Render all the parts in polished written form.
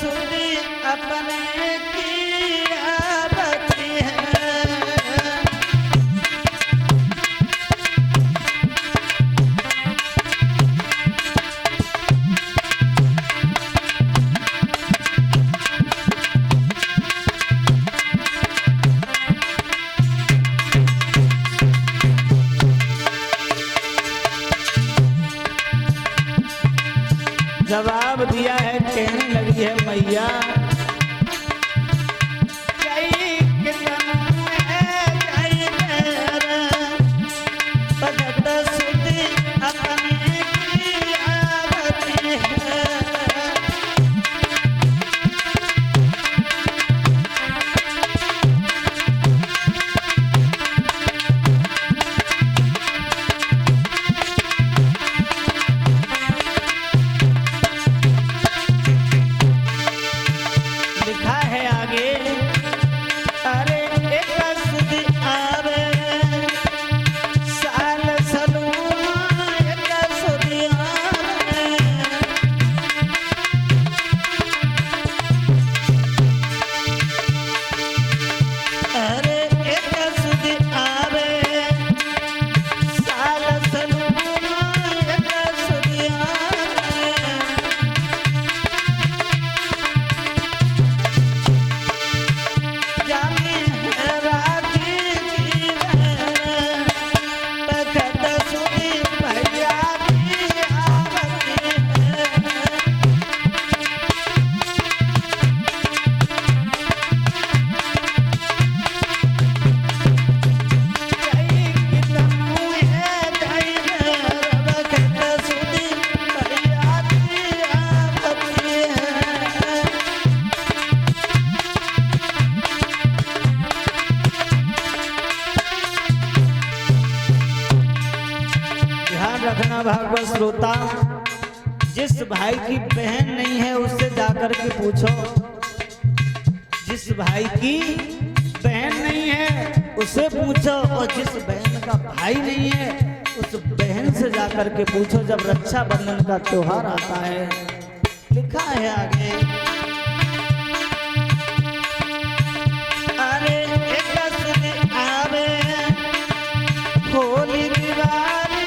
सुधी अपने किया बती है। जवाब दिया है, कहने लगी है मैया भागवत श्रोता, जिस भाई की बहन नहीं है उससे जाकर के पूछो, जिस भाई की बहन नहीं है उससे पूछो, और जिस बहन का भाई नहीं है उस बहन से जाकर के पूछो जब रक्षाबंधन का त्योहार आता है। लिखा है आगे, अरे एक आवे होली दिवाली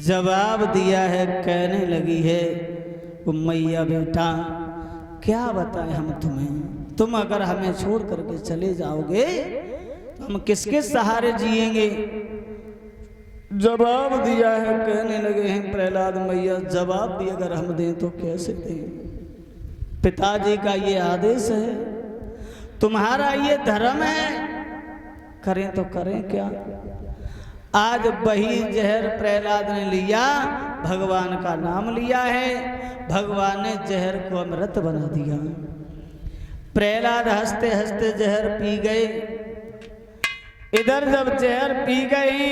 जवाब दिया है, कहने लगी है वो मैया बेटा क्या बताएं हम तुम्हें, तुम अगर हमें छोड़ करके चले जाओगे तो हम किसके सहारे जिएंगे। जवाब दिया है, कहने लगे हैं प्रहलाद मैया जवाब भी अगर हम दें तो कैसे दें, पिताजी का ये आदेश है, तुम्हारा ये धर्म है, करें तो करें क्या। आज वही जहर प्रहलाद ने लिया, भगवान का नाम लिया है, भगवान ने जहर को अमृत बना दिया। प्रहलाद हंसते हंसते जहर पी गए। इधर जब जहर पी गए,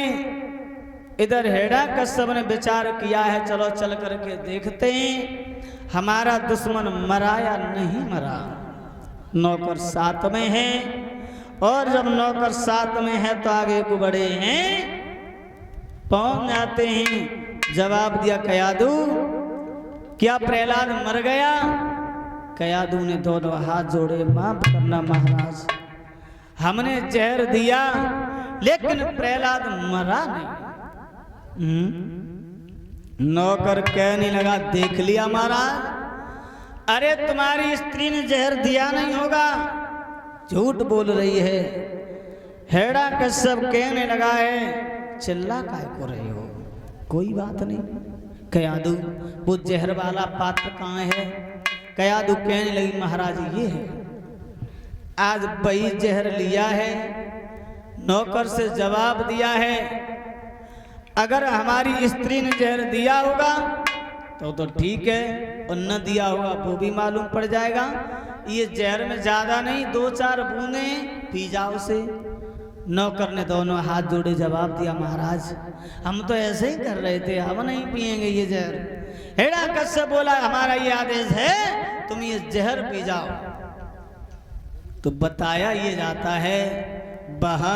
इधर हिरण्यकश्यप ने विचार किया है चलो चल करके देखते हैं हमारा दुश्मन मरा या नहीं मरा। नौकर साथ में है, और जब नौकर साथ में है तो आगे को बढ़े हैं, पहुंच जाते हैं। जवाब दिया कयादू, क्या प्रहलाद मर गया। कयादू ने दोनों हाथ जोड़े, माफ करना महाराज, हमने जहर दिया लेकिन प्रहलाद मरा नहीं। नौकर कहने लगा देख लिया महाराज, अरे तुम्हारी स्त्री ने जहर दिया नहीं होगा, झूठ बोल रही है। हेड़ा कश्यप कहने लगा है, चिल्ला काहे को रहे हो, कोई बात नहीं, कया दूं वो जहर वाला पात्र कहाँ है। कया दूं कहने लगी, महाराज ये है, आज वही जहर लिया है, नौकर से जवाब दिया है, अगर हमारी स्त्री ने जहर दिया होगा तो ठीक है, और न दिया होगा वो भी मालूम पड़ जाएगा। ये जहर में ज्यादा नहीं, 2-4 बूंदे पी जाओ से। नौकर ने दोनों हाथ जोड़े जवाब दिया, महाराज हम तो ऐसे ही कर रहे थे, हम नहीं पिएंगे ये जहर। हेड़ा कश्यप बोला, हमारा ये आदेश है, तुम ये जहर पी जाओ। तो बताया ये जाता है, बहा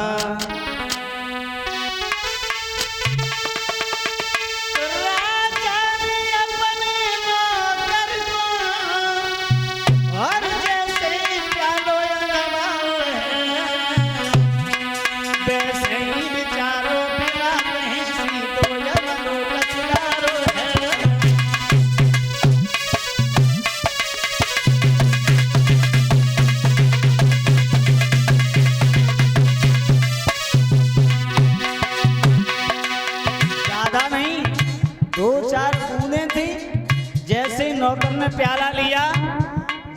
नौकर ने प्याला लिया,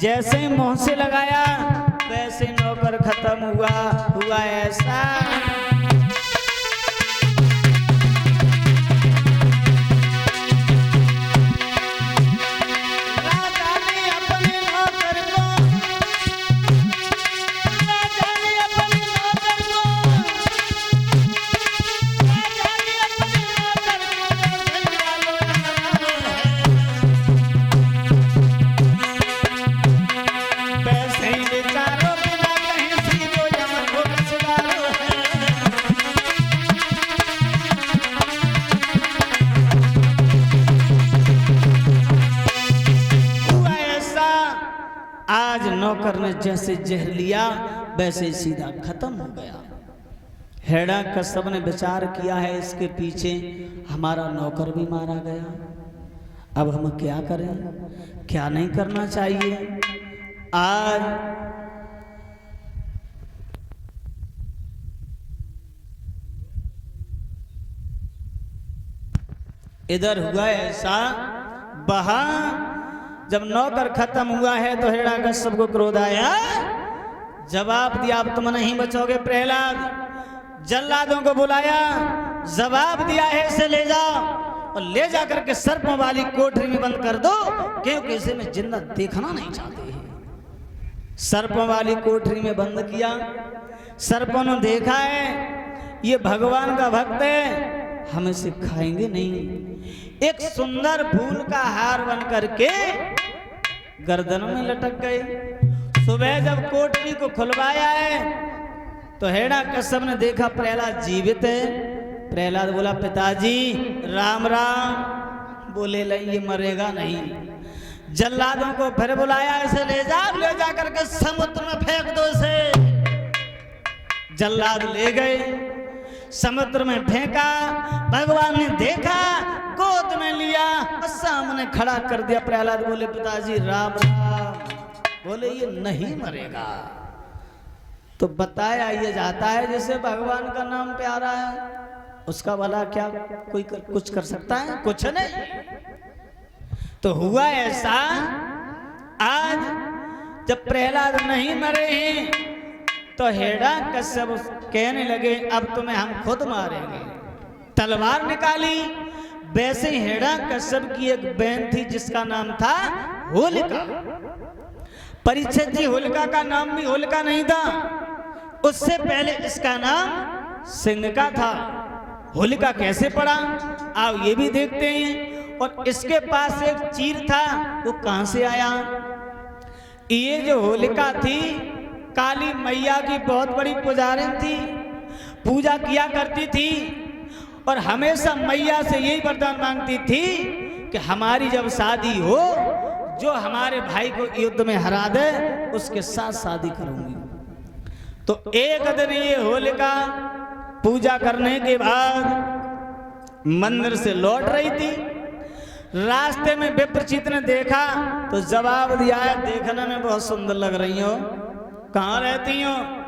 जैसे ही मुंह से लगाया वैसे नौकर खत्म हुआ ऐसा। आज नौकर ने जैसे जहर लिया वैसे सीधा खत्म हो गया। हेड़ा कश्यप ने विचार किया है, इसके पीछे हमारा नौकर भी मारा गया, अब हम क्या करें, क्या नहीं करना चाहिए। आज इधर हुआ ऐसा, बहा जब नौकर खत्म हुआ है तो हेड़ा कश्यप को क्रोध आया, जवाब दिया, अब तुम नहीं बचोगे प्रहलाद। जल्लादों को बुलाया, जवाब दिया है, इसे ले जाओ और ले जाकर के सर्पों वाली कोठरी में बंद कर दो, क्योंकि इसे मैं जिंदा देखना नहीं चाहते हैं। सर्पों वाली कोठरी में बंद किया। सर्पों ने देखा है ये भगवान का भक्त है, हम इसे खाएंगे नहीं। एक सुंदर फूल का हार बन करके गर्दन में लटक गए। सुबह जब कोठरी को खुलवाया है तो हेड़ा कश्यप ने देखा प्रहलाद जीवित है। प्रहलाद बोला, पिताजी राम राम। बोले नहीं, ये मरेगा नहीं। जल्लादों को फिर बुलाया, इसे ले जा करके समुद्र में फेंक दो इसे। जल्लाद ले गए, समुद्र में फेंका। भगवान ने देखा, गोद में लिया, सामने खड़ा कर दिया। प्रहलाद बोले, पिताजी राम राम। बोले, ये नहीं मरेगा। तो बताया ये जाता है जैसे भगवान का नाम प्यारा है, उसका भला क्या कोई कुछ कर सकता है? कुछ नहीं। तो हुआ ऐसा, आज जब प्रहलाद नहीं मरे हैं तो हेड़ा कश्यप कहने लगे, अब तुम्हें हम खुद मारेंगे। तलवार निकाली। वैसे ही हेड़ा कश्यप की एक बहन थी जिसका नाम था होलिका। परीक्षित जी, होलिका का नाम भी होलिका नहीं था, उससे पहले इसका नाम सिंह था। होलिका कैसे पड़ा आओ ये भी देखते हैं। और इसके पास एक चीर था, वो कहां से आया? ये जो होलिका थी काली मैया की बहुत बड़ी पुजारिन थी, पूजा किया करती थी और हमेशा मैया से यही वरदान मांगती थी कि हमारी जब शादी हो, जो हमारे भाई को युद्ध में हरा दे उसके साथ शादी करूंगी। तो एक दिन ये होलिका पूजा करने के बाद मंदिर से लौट रही थी। रास्ते में विप्रचित ने देखा तो जवाब दिया है, देखने में बहुत सुंदर लग रही हो, कहाँ रहती हो?